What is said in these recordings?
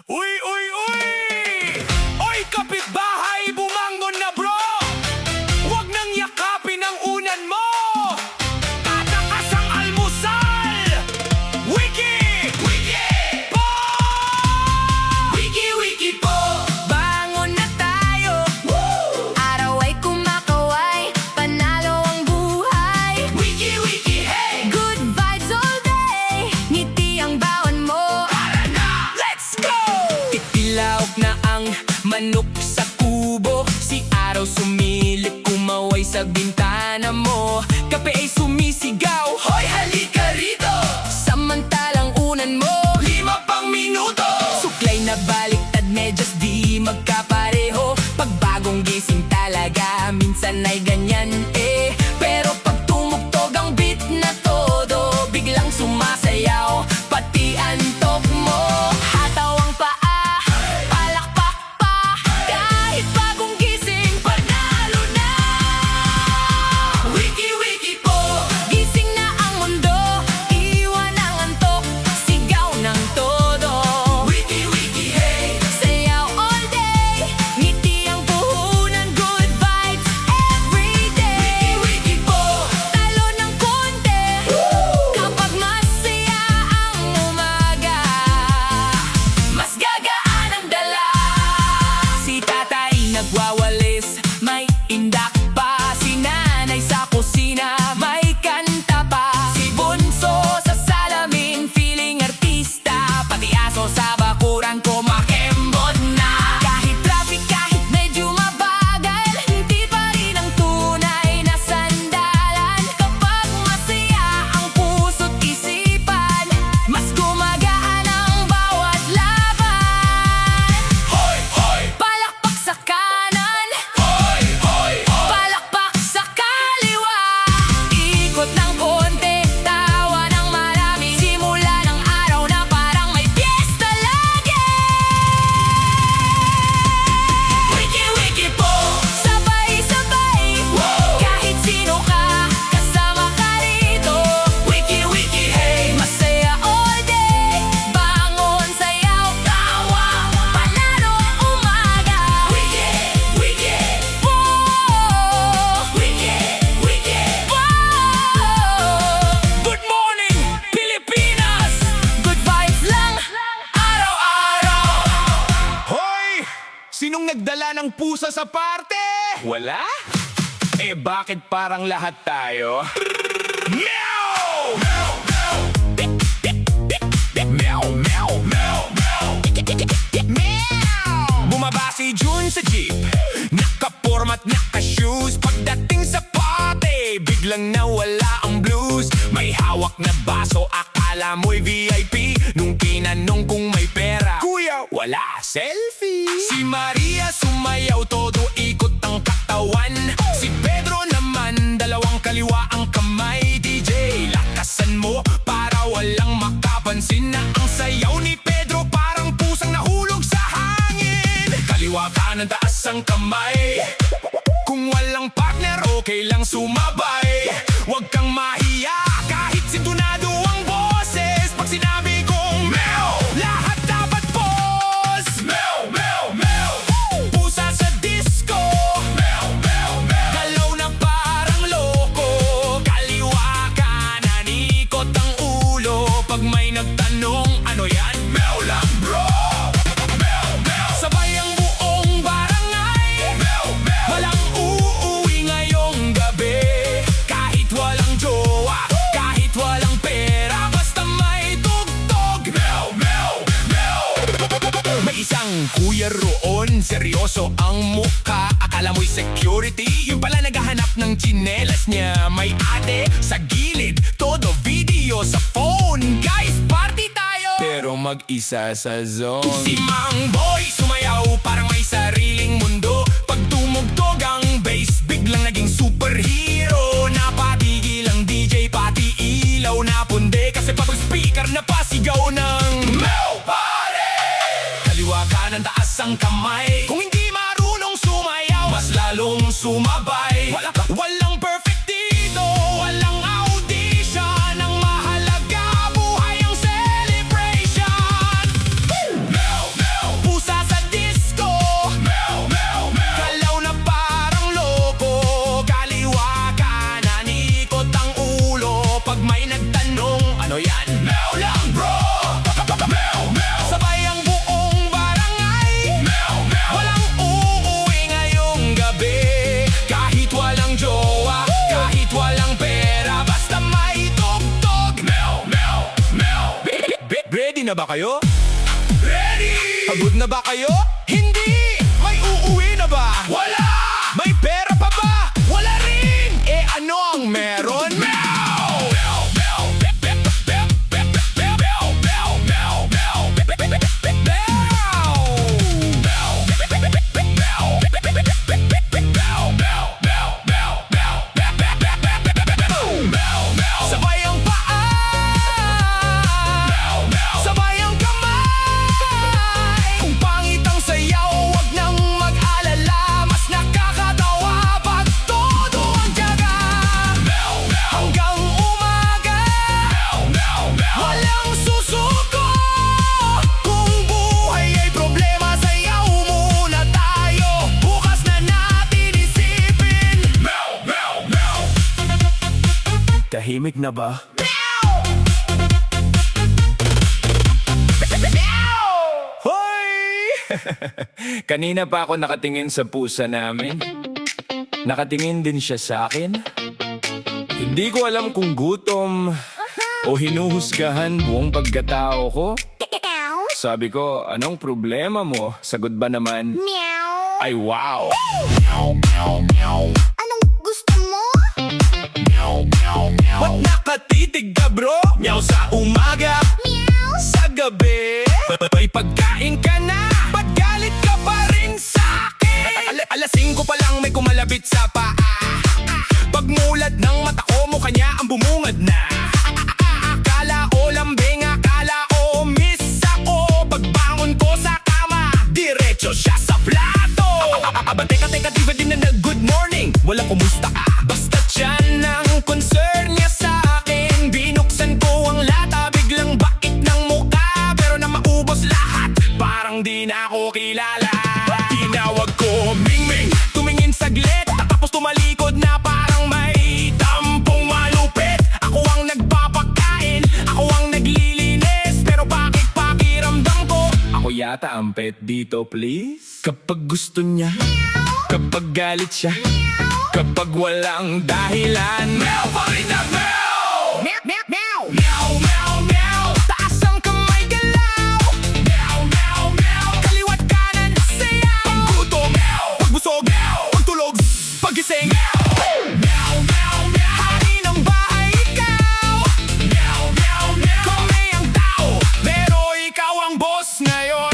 Uy, uy, uy! Oy, kapitbahay, bumangon na bro! Huwag nang yakapin ang unan mo! Tatakas ang almusal! WikiWiki Po! WikiWiki Po! Bangon na tayo, araw ay kumakaway, panalo ang buhay. WikiWiki, hey! Good vibes all day, ngiti ang bawan mo. Tara na! Let's go! Titilaok na ang manok sa kubo, si araw sumilip, kumaway sa bintana mo. Kape ay sumisigaw, Hoy, halika rito! samantalang unan mo. 5 pang minuto! Suklay na baliktad, medyas di magkapareho. Pag bagong gising talaga, minsan ay ganyan eh. Pero pag tumugtog ang beat na todo, biglang sumasayaw, pati antok mo. Hataw ang paa, palakpak pa, kahit bagong gising, panalo na. WikiWiki Po! Gising na ang mundo, iwan ang antok, sigaw ng todo. WikiWiki, hey! Sayaw all day, ngiti ang puhunan, good vibes everyday. WikiWiki Po! Talo ng konti, kapag masaya ang umaga, mas gagaan ang dala. Si tatay nagwawalis, may indak pa. Si nanay sa kusina, may kanta pa. Si bunso sa salamin, feeling artista. Pati aso sa bakuran ko, makembod na. Kahit traffic, kahit medyo mabagal, hindi pa rin ang tunay na sandalan. Kapag masaya ang puso't isipan, mas gumagaan ang bawat laban. Hoy, hoy! Palakpak sa kanan, Hoy, hoy, hoy! palakpak sa kaliwa. Ikot ng konti, tawa ng marami. Simula ng araw na parang may piyesta lagi. WikiWiki Po! Sabay-sabay, kahit sino ka, kasama ka rito. WikiWiki, hey! Masaya all day, bangon, sayaw, tawa, panalo ang umaga. WikiWiki! Wow! WikiWiki! Wow! Good morning, Pilipinas! Good vibes lang, Araw-araw! Hoy! Sinong nagdala ng pusa sa parte? Wala? Eh bakit parang lahat tayo? Meow! Meow! Meow! Meow! Meow! Meow! Bumaba si Jun sa jeep, nakapormat, naka-shoes. Pagdating sa party, biglang nawala ang blues. May hawak na baso, akala mo'y VIP. Nung kinanong kung may pera, kuya, wala, selfie. Si Maria sumayaw, todo ikot ang katawan. Si Pedro naman, dalawang kaliwa ang kamay. DJ, lakasan mo para walang makapansin na ang sayaw ni Pedro parang pusang nahulog sa hangin. Kaliwa kanan, taas ang kamay. Kung walang partner, okay lang sumabay. Huwag kang mahiya kahit sintunado ang boses. Pag sinabi kong meow, lahat dapat pause. Meow, meow, meow. Pusa sa disco. Meow, meow, meow. Galaw na parang loko. Kaliwa kanan, ikot ang ulo. Pag may nagtanong, ano yan? Meow lang bro. Meow, meow. Sabay ang buong barangay. Meow, meow. Walang uuwi ngayong gabi. Kahit walang jowa, kahit walang pera, basta may tugtog. Meow, meow, meow. May isang kuya roon, seryoso ang mukha. Akala mo'y security, yung pala naghahanap ng tsinelas niya. May ate sa gilid, todo video sa phone. Guys, party tayo! Pero mag-isa sa zone. Si Mang Boy sumayaw, parang may sariling mundo. Pag tumugtog ang bass, biglang naging superhero. Napatigil ang DJ, pati ilaw na punde. Kasi pag speaker na pasigaw ng Meow Party! Kaliwa kanan, taas ang kamay. Kung hindi marunong sumayaw, mas lalong sumabay. Walang perfect dito, walang audition. Ang mahalaga, buhay ang celebration. Meow, meow. na ba kayo? Ready! Pagod na ba kayo? Hindi! May uuwi na ba? Wala! May pera pa ba? Wala rin! Eh ano ang meron? Meow! Meow! Meow! Sabay ang paa, sabay ang kamay. Kung pangit ang sayaw, huwag nang mag-alala. Mas nakakatawa pag todo ang tiyaga. Hanggang umaga, walang susuko. Kung buhay ay problema, sayaw muna tayo. Bukas na natin isipin. Tahimik na ba? Hoy! Kanina pa ako nakatingin sa pusa namin. Nakatingin din siya sa akin. Hindi ko alam kung gutom o hinuhusgahan buong pagkatao ko. Sabi ko, anong problema mo? Sagot ba naman? Meow. Ay, wow! Anong gusto mo? Ba't nakatitig ka, bro? Meow sa umaga, Meow. sa gabi. May pagkain ka na, ba't galit ka pa rin sa'kin? Alas 5 pa lang may kumalabit sa paa. Pagmulat ng mata ko, mukha niya ang bumungad na. Akala ko lambing, akala ko miss ako. Pagbangon ko sa kama, diretso siya sa plato. Teka, di ba din na good morning? Walang kumusta ka, basta tiyan ang concern niya sa akin. Binuksan ko ang lata, biglang bakit ng mukha. Pero na maubos lahat, parang di na ako kilala. Tinawag ko Ming-Ming, tumingin saglit, tapos tumalikod na parang may tampong malupit. Ako ang nagpapakain, ako ang naglilinis, pero bakit pakiramdam ko ako yata ang pet dito, please? Kapag gusto niya, kapag galit siya, kapag walang dahilan, meow pa rin na meow! Meow, meow, meow. Meow, meow, meow! Taas ang kamay galaw! Meow, meow, meow! Kaliwat kanan, sayaw! Paggutom, meow! Pagbusog, meow! Pagtulog, paggising, meow! Meow, meow, meow! Hari ng bahay, ikaw! Meow, meow, meow! Kami ang tao, pero ikaw ang boss ngayon!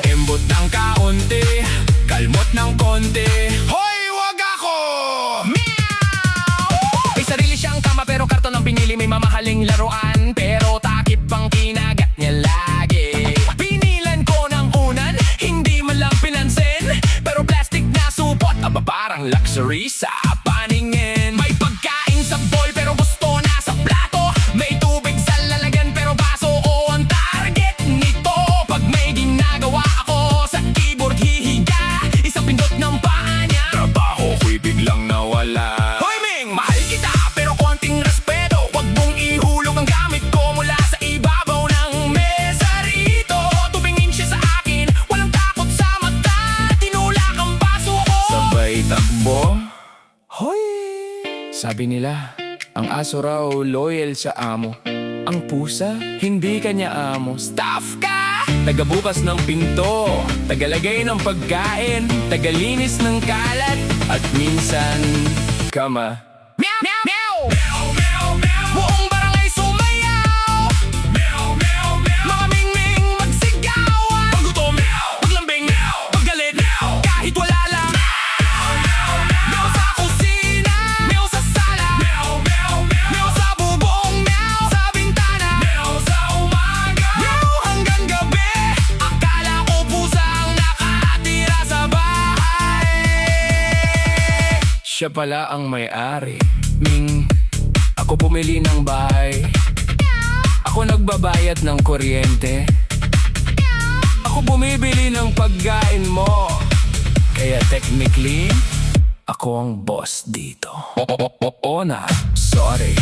Embot ng kaunti, kalmot ng konti. Hoy, wag ako! Meow! May sarili siyang kama pero karton ang pinili. May mamahaling laruan pero takip ang kinagat niya lagi. Pinilan ko ng unan, hindi man lang pinansin. Pero plastic na supot, aba parang luxury sa paningin. May pagkain sa bowl pero gusto na sa plato. May tubig sa lalagyan pero baso o ang target nito. Pag may ginagawa ako sa keyboard hihiga, isang pindot ng paa niya, trabaho ko'y biglang nawala. Hoy Ming, mahal kita pero konting respeto. Huwag mong ihulog ang gamit ko mula sa ibabaw ng mesa rito. Tumingin siya sa akin, walang takot sa mata. Tinulak ang baso ko, sabay takbo. Hoy! Sabi nila, ang aso raw loyal sa amo. Ang pusa, hindi kanya amo. Staff ka! Tagabukas ng pinto, tagalagay ng pagkain, tagalinis ng kalat, at minsan, kama. Meow! Meow! Meow! Meow! Meow! Meow! Buong barangay sumayaw! Meow! Meow! Meow! Mga Ming-Ming magsigawan! Paggutom! Meow! Paglambing! Meow! Paggalit! Meow! Kahit wala lang! Meow sa kusina, meow sa sala, meow, meow, meow, meow sa bubong, meow sa bintana, meow sa umaga, meow hanggang gabi. Akala ko pusa ang nakatira sa bahay. Siya pala ang may-ari. Ming, ako pumili ng bahay. Ako nagbabayad ng kuryente. Ako bumibili ng pagkain mo. Kaya technically, ako ang boss dito. Oo na, sorry.